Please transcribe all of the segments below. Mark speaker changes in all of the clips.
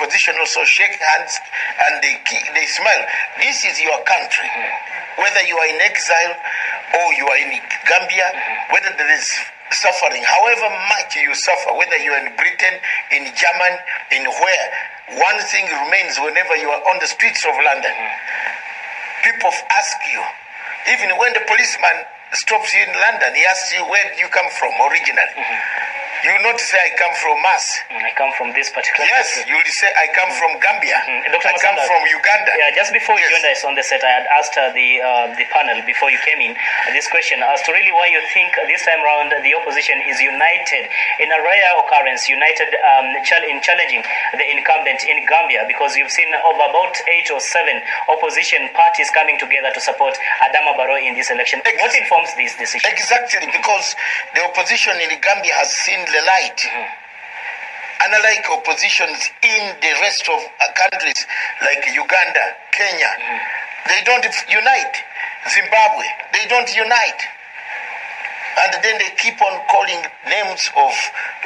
Speaker 1: opposition also shake hands and they smile. This is your country. Whether you are in exile or you are in Gambia, whether there is suffering, however much you suffer, whether you are in Britain, in Germany, in where, one thing remains whenever you are on the streets of London. People ask you, even when the policeman stops you in London, he asks you, where did you come from originally? You will not say, I come from Mars.
Speaker 2: I come from this particular
Speaker 1: Yes, you will say, I come from Gambia.
Speaker 2: Dr.
Speaker 1: I come from Uganda.
Speaker 2: Yeah, just before you joined us on the set, I had asked the panel before you came in this question as to really why you think this time around the opposition is united in a rare occurrence, united in challenging the incumbent in Gambia, because you've seen over about 8 or 7 opposition parties coming together to support Adama Barrow in this election. What informs this decision?
Speaker 1: Exactly, because the opposition in Gambia has seen the light. Unlike oppositions in the rest of countries like Uganda, Kenya, they don't unite. Zimbabwe, they don't unite. And then they keep on calling names of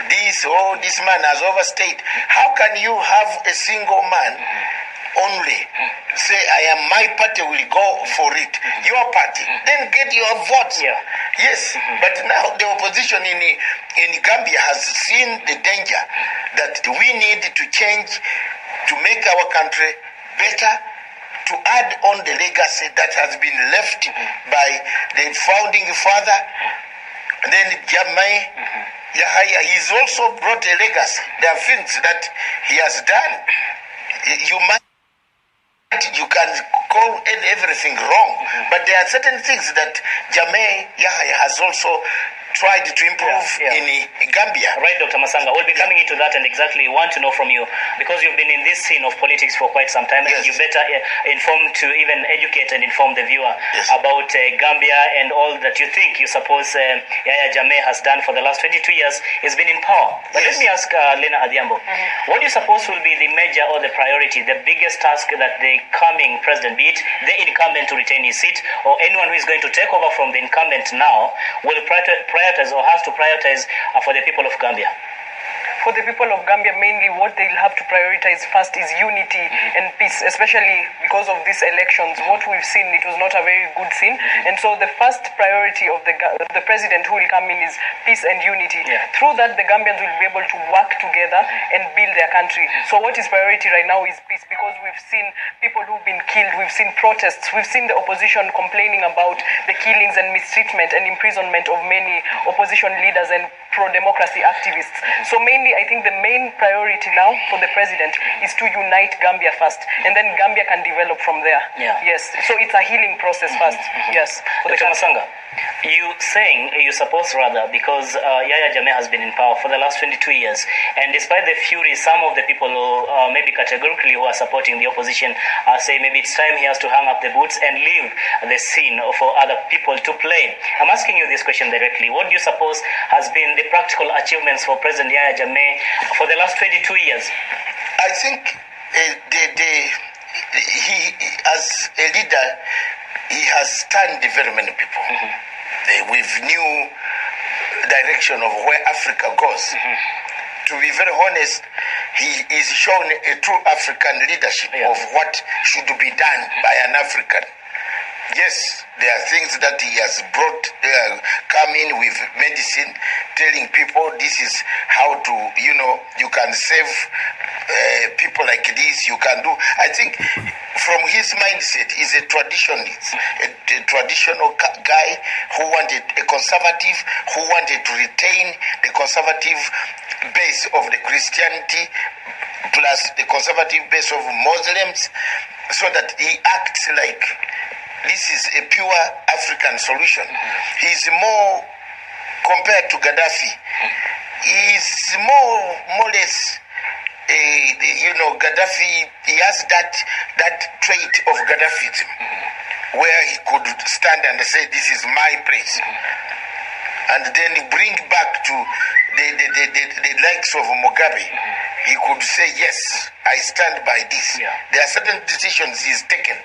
Speaker 1: this, oh, this man has overstayed. How can you have a single man only say, my party will go for it, your party, then get your votes? Yes, but now the opposition in Gambia has seen the danger that we need to change to make our country better, to add on the legacy that has been left by the founding father. And then Jammeh Yahya, he's also brought a legacy. There are things that he has done. You can call everything wrong, but there are certain things that Jammeh Yahya has also tried to improve in Gambia.
Speaker 2: Right, Dr. Masanga. We'll be coming into that and exactly want to know from you, because you've been in this scene of politics for quite some time, and you're better informed to even educate and inform the viewer about Gambia and all that you think, you suppose Yahya Jammeh has done for the last 22 years. He's been in power. But let me ask Lena Adhiambo, what do you suppose will be the major or the priority, the biggest task that the coming president, be it the incumbent to retain his seat or anyone who is going to take over from the incumbent now, will prioritize or has to prioritize for the people of Gambia?
Speaker 3: For the people of Gambia, mainly what they'll have to prioritize first is unity and peace, especially because of these elections. What we've seen, it was not a very good scene. And so the first priority of the president who will come in is peace and unity. Through that, the Gambians will be able to work together and build their country. So what is priority right now is peace, because we've seen people who've been killed, we've seen protests, we've seen the opposition complaining about the killings and mistreatment and imprisonment of many opposition leaders and pro-democracy activists. So mainly, I think the main priority now for the president is to unite Gambia first, and then Gambia can develop from there. Yes. So it's a healing process first. Yes.
Speaker 2: Dr. Masanga, you suppose rather, because Yahya Jammeh has been in power for the last 22 years, and despite the fury, some of the people who maybe categorically who are supporting the opposition say maybe it's time he has to hang up the boots and leave the scene for other people to play. I'm asking you this question directly. What do you suppose has been the practical achievements for President Yahya Jammeh for the last 22 years?
Speaker 1: I think he, as a leader, he has stunned very many people with new direction of where Africa goes. To be very honest, he is shown a true African leadership of what should be done by an African. Yes, there are things that he has brought, come in with medicine, telling people this is how to, you can save people like this, you can do. I think from his mindset, he's a traditionalist, a traditional guy who wanted a conservative, who wanted to retain the conservative base of the Christianity plus the conservative base of Muslims, so that he acts like this is a pure African solution. He's more, compared to Gaddafi, he's more or less, Gaddafi, he has that trait of Gaddafism, where he could stand and say, this is my place. And then bring back to the likes of Mugabe. He could say, yes, I stand by this. There are certain decisions he's taken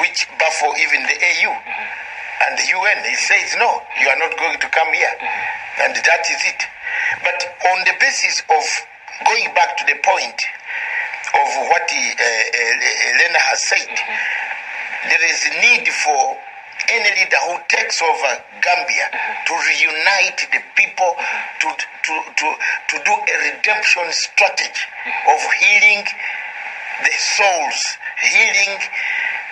Speaker 1: which baffle even the AU and the UN. He says, no, you are not going to come here. And that is it. But on the basis of going back to the point, of what Elena has said. There is a need for any leader who takes over Gambia to reunite the people, to do a redemption strategy of healing the souls, healing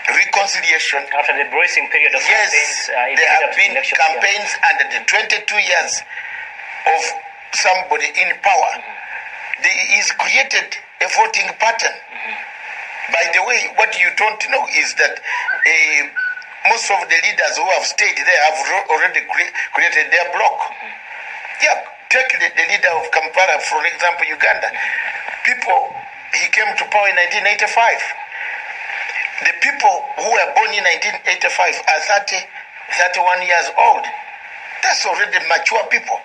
Speaker 1: reconciliation.
Speaker 2: After the bracing period of campaigns,
Speaker 1: there have been campaigns under the 22 years of somebody in power. He's created a voting pattern. By the way, what you don't know is that most of the leaders who have stayed there have already created their bloc. Yeah, take the leader of Kampala, for example, Uganda. He came to power in 1985. The people who were born in 1985 are 31 years old. That's already mature people.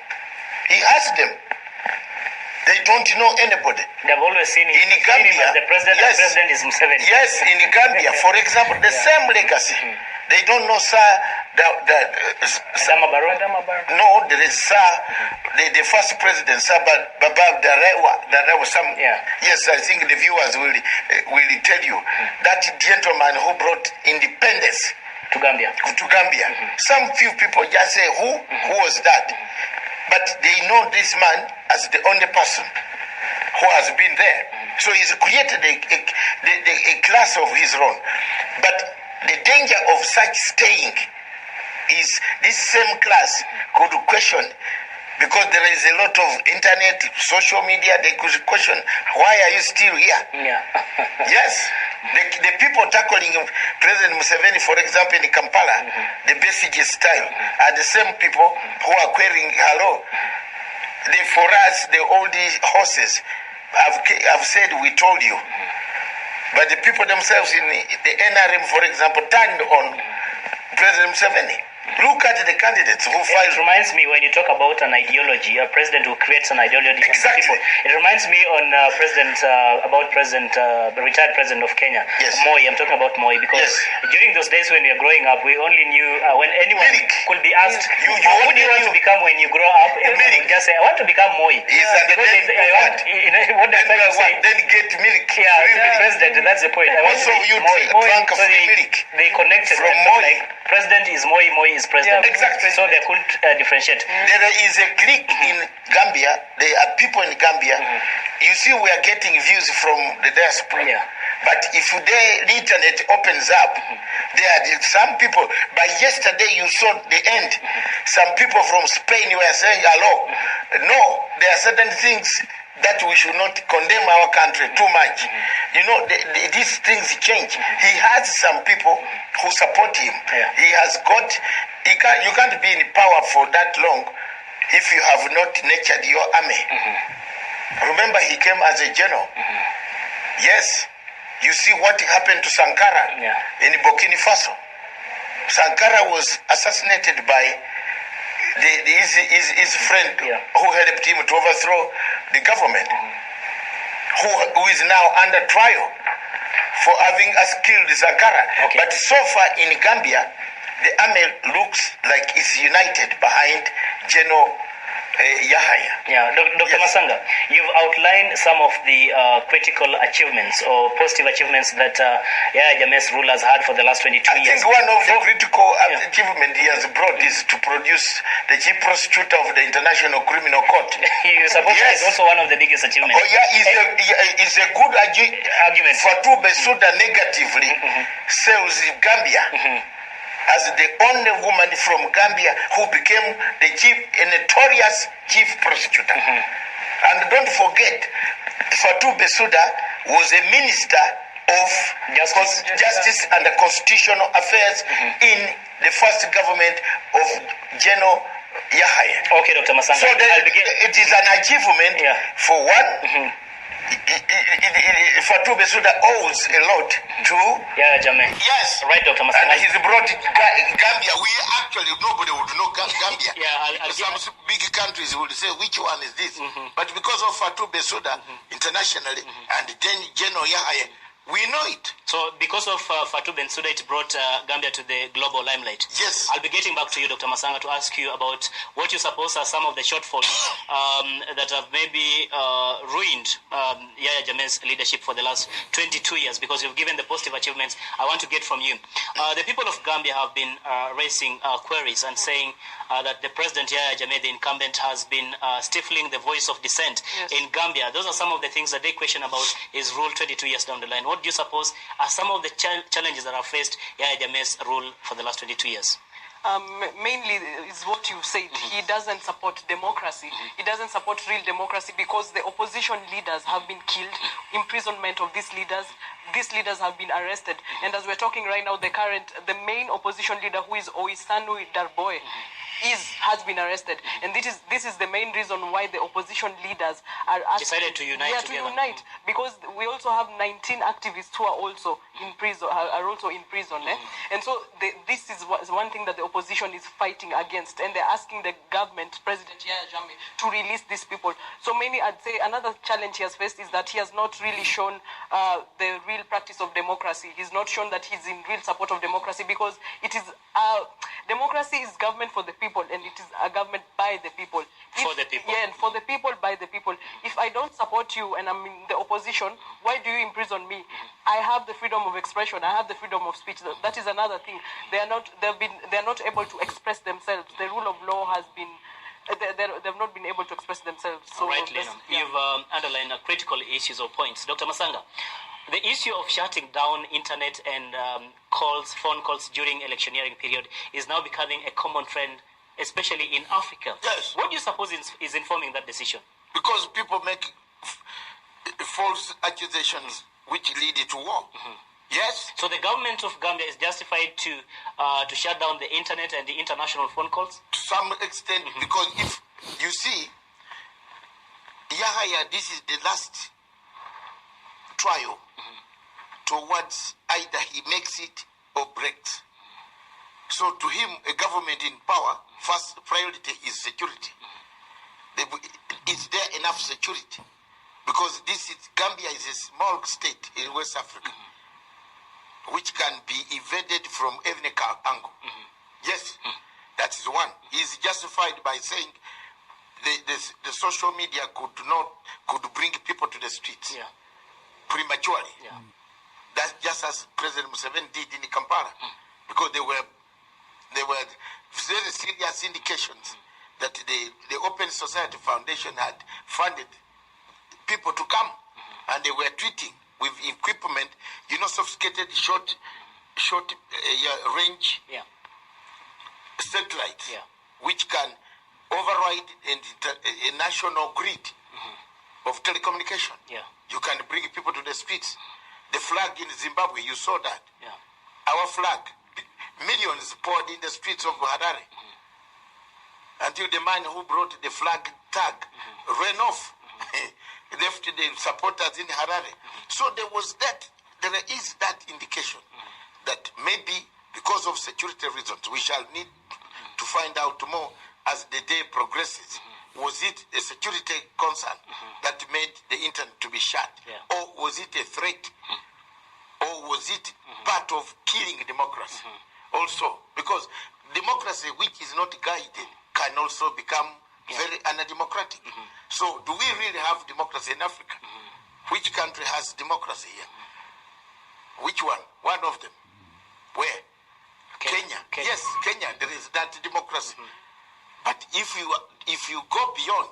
Speaker 1: He has them. They don't know anybody.
Speaker 2: They've always seen him,
Speaker 1: in Gambia,
Speaker 2: as the president.
Speaker 1: Yes,
Speaker 2: the president is Museveni.
Speaker 1: Yes, in Gambia, for example, the same legacy. They don't know Sir
Speaker 2: Adama Barrow.
Speaker 1: No, there is Sir, the first president, Sir Babab Darewa. Yes, I think the viewers will tell you that gentleman who brought independence
Speaker 2: to Gambia.
Speaker 1: Some few people just say, who was that? But they know this man as the only person who has been there. So he's created a class of his own. But the danger of such staying is this same class could question, because there is a lot of internet, social media, they could question, why are you still here?
Speaker 2: Yeah.
Speaker 1: Yes. The people tackling President Museveni, for example, in Kampala, the Besigye style, are the same people who are querying, hello, for us, all these horses, I've said, we told you. But the people themselves in the NRM, for example, turned on President Museveni. Look at the candidates who filed.
Speaker 2: It reminds me, when you talk about an ideology, a president who creates an ideology.
Speaker 1: Exactly.
Speaker 2: It reminds me on the retired president of Kenya,
Speaker 1: yes.
Speaker 2: Moi. I'm talking about Moi because during those days when we were growing up, we only knew when anyone could be asked, who do you want to become when you grow up? Everyone would just say, I want to become Moi. What they're trying to say.
Speaker 1: Then get milk.
Speaker 2: Yeah, president. That's the point. I want to be Moi.
Speaker 1: So
Speaker 2: they connected from Moi. Like, president is Moi. Moi is president.
Speaker 1: Yeah, exactly.
Speaker 2: So they could differentiate.
Speaker 1: There is a clique in Gambia. There are people in Gambia. You see, we are getting views from the diaspora.
Speaker 2: Yeah.
Speaker 1: But if the internet opens up, there are some people. By yesterday, you saw the end. Some people from Spain were saying, hello. No, there are certain things that we should not condemn our country too much. You know, these things change. He has some people who support him.
Speaker 2: Yeah.
Speaker 1: He has got, you can't be in power for that long if you have not nurtured your army. Remember, he came as a general. Yes, you see what happened to Sankara in Burkina Faso. Sankara was assassinated by his friend who helped him to overthrow the government, who is now under trial for having killed Sankara.
Speaker 2: Okay.
Speaker 1: But so far in Gambia, the army looks like it's united behind General Yahaya.
Speaker 2: Yeah, Dr. Masanga, you've outlined some of the critical achievements or positive achievements that Yahya Jammeh's rule has had for the last 22 years.
Speaker 1: I think one of the critical achievements he has brought is to produce the chief prosecutor of the International Criminal Court.
Speaker 2: You suppose that is also one of the biggest achievements.
Speaker 1: Oh yeah, it's a good argument. Fatou Bensouda negatively sells Gambia as the only woman from Gambia who became a notorious chief prosecutor. And don't forget, Fatou Bensouda was a minister of Justice and Constitutional Affairs in the first government of General Yahaya.
Speaker 2: Okay, Dr. Masanga.
Speaker 1: So it is an achievement for one. Fatou Bensouda owes a lot to
Speaker 2: Yahya Jammeh.
Speaker 1: Yes.
Speaker 2: Right, Dr. Masanga.
Speaker 1: And he's brought Gambia. Nobody would know Gambia. Some big countries would say, which one is this? But because of Fatou Bensouda internationally and then General Yahaya, we know it.
Speaker 2: So because of Fatou Bensouda, it brought Gambia to the global limelight.
Speaker 1: Yes.
Speaker 2: I'll be getting back to you, Dr. Masanga, to ask you about what you suppose are some of the shortfalls that have maybe ruined Yahya Jammeh's leadership for the last 22 years, because you've given the positive achievements. I want to get from you. The people of Gambia have been raising queries and saying that the President Yahya Jammeh, the incumbent, has been stifling the voice of dissent in Gambia. Those are some of the things that they question about his rule 22 years down the line. What do you suppose are some of the challenges that have faced Yahya Jammeh's rule for the last 22 years?
Speaker 3: Mainly is what you said. He doesn't support democracy. He doesn't support real democracy because the opposition leaders have been killed, imprisonment of these leaders have been arrested. And as we're talking right now, the main opposition leader, who is Oisanu Darboe, has been arrested. And this is the main reason why the opposition leaders are
Speaker 2: decided to unite together.
Speaker 3: To unite, because we also have 19 activists who are also in prison. And so this is one thing that the opposition is fighting against, and they're asking the government, President Yahya Jammeh, to release these people. So I'd say another challenge he has faced is that he has not really shown the real practice of democracy. He's not shown that he's in real support of democracy, because it is democracy is government for the people, and it is a government by the people.
Speaker 2: For the people.
Speaker 3: Yeah, and for the people, by the people. If I don't support you and I'm in the opposition, why do you imprison me? I have the freedom of expression. I have the freedom of speech. That is another thing. They are not able to express themselves. The rule of law has been. They've not been able to express themselves. So
Speaker 2: right, Lena. You've underlined critical issues or points. Dr. Masanga, the issue of shutting down internet and phone calls during electioneering period is now becoming a common trend, especially in Africa.
Speaker 1: Yes.
Speaker 2: What do you suppose is informing that decision?
Speaker 1: Because people make false accusations which lead to war. Yes.
Speaker 2: So the government of Gambia is justified to shut down the internet and the international phone calls?
Speaker 1: To some extent, because if you see, Yahya, this is the last trial towards either he makes it or breaks. So to him, a government in power, first priority is security. Is there enough security? Because Gambia is a small state in West Africa, which can be invaded from every angle. Yes, that is one. He's justified by saying the social media could bring people to the streets prematurely. That's just as President Museveni did in Kampala, because there were very serious indications that the Open Society Foundation had funded people to come, and they were treating with equipment, sophisticated short range satellites, which can override a national grid of telecommunication. You can bring people to the streets. The flag in Zimbabwe, you saw that. Our flag, millions poured in the streets of Harare, until the man who brought the flag tag ran off, left the supporters in Harare. So there is that indication that maybe because of security reasons, we shall need to find out more as the day progresses. Was it a security concern that made the internet to be shut? Or was it a threat? Or was it part of killing democracy? Also, because democracy which is not guided can also become very undemocratic. So do we really have democracy in Africa? Which country has democracy here? Which one? One of them. Where? Kenya. Yes, Kenya, there is that democracy. But if you go beyond,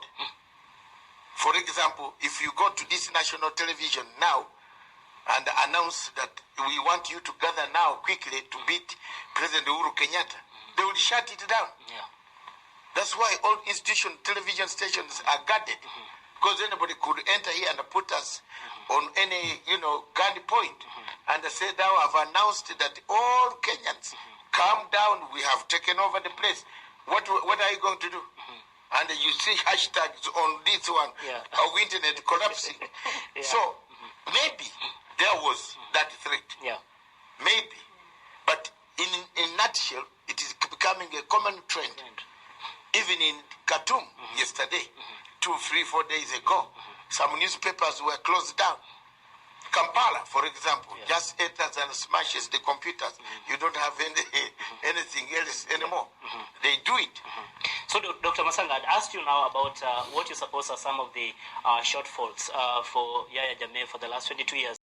Speaker 1: for example, if you go to this national television now and announce that we want you to gather now quickly to beat President Uhuru Kenyatta, they will shut it down. That's why all television stations are guarded, because anybody could enter here and put us on any guard point and say, "Now I've announced that all Kenyans calm down. We have taken over the place. What are you going to do?" And you see hashtags on this one, our internet collapsing. So maybe there was that threat. Maybe. But in a nutshell, it is becoming a common trend. Even in Khartoum yesterday, 2, 3, 4 days ago, some newspapers were closed down. Kampala, Kampala, for example, just enters and smashes the computers. You don't have anything else anymore. They do it.
Speaker 2: So, Dr. Masanga, I'd asked you now about what you suppose are some of the shortfalls for Yahya Jammeh for the last 22 years.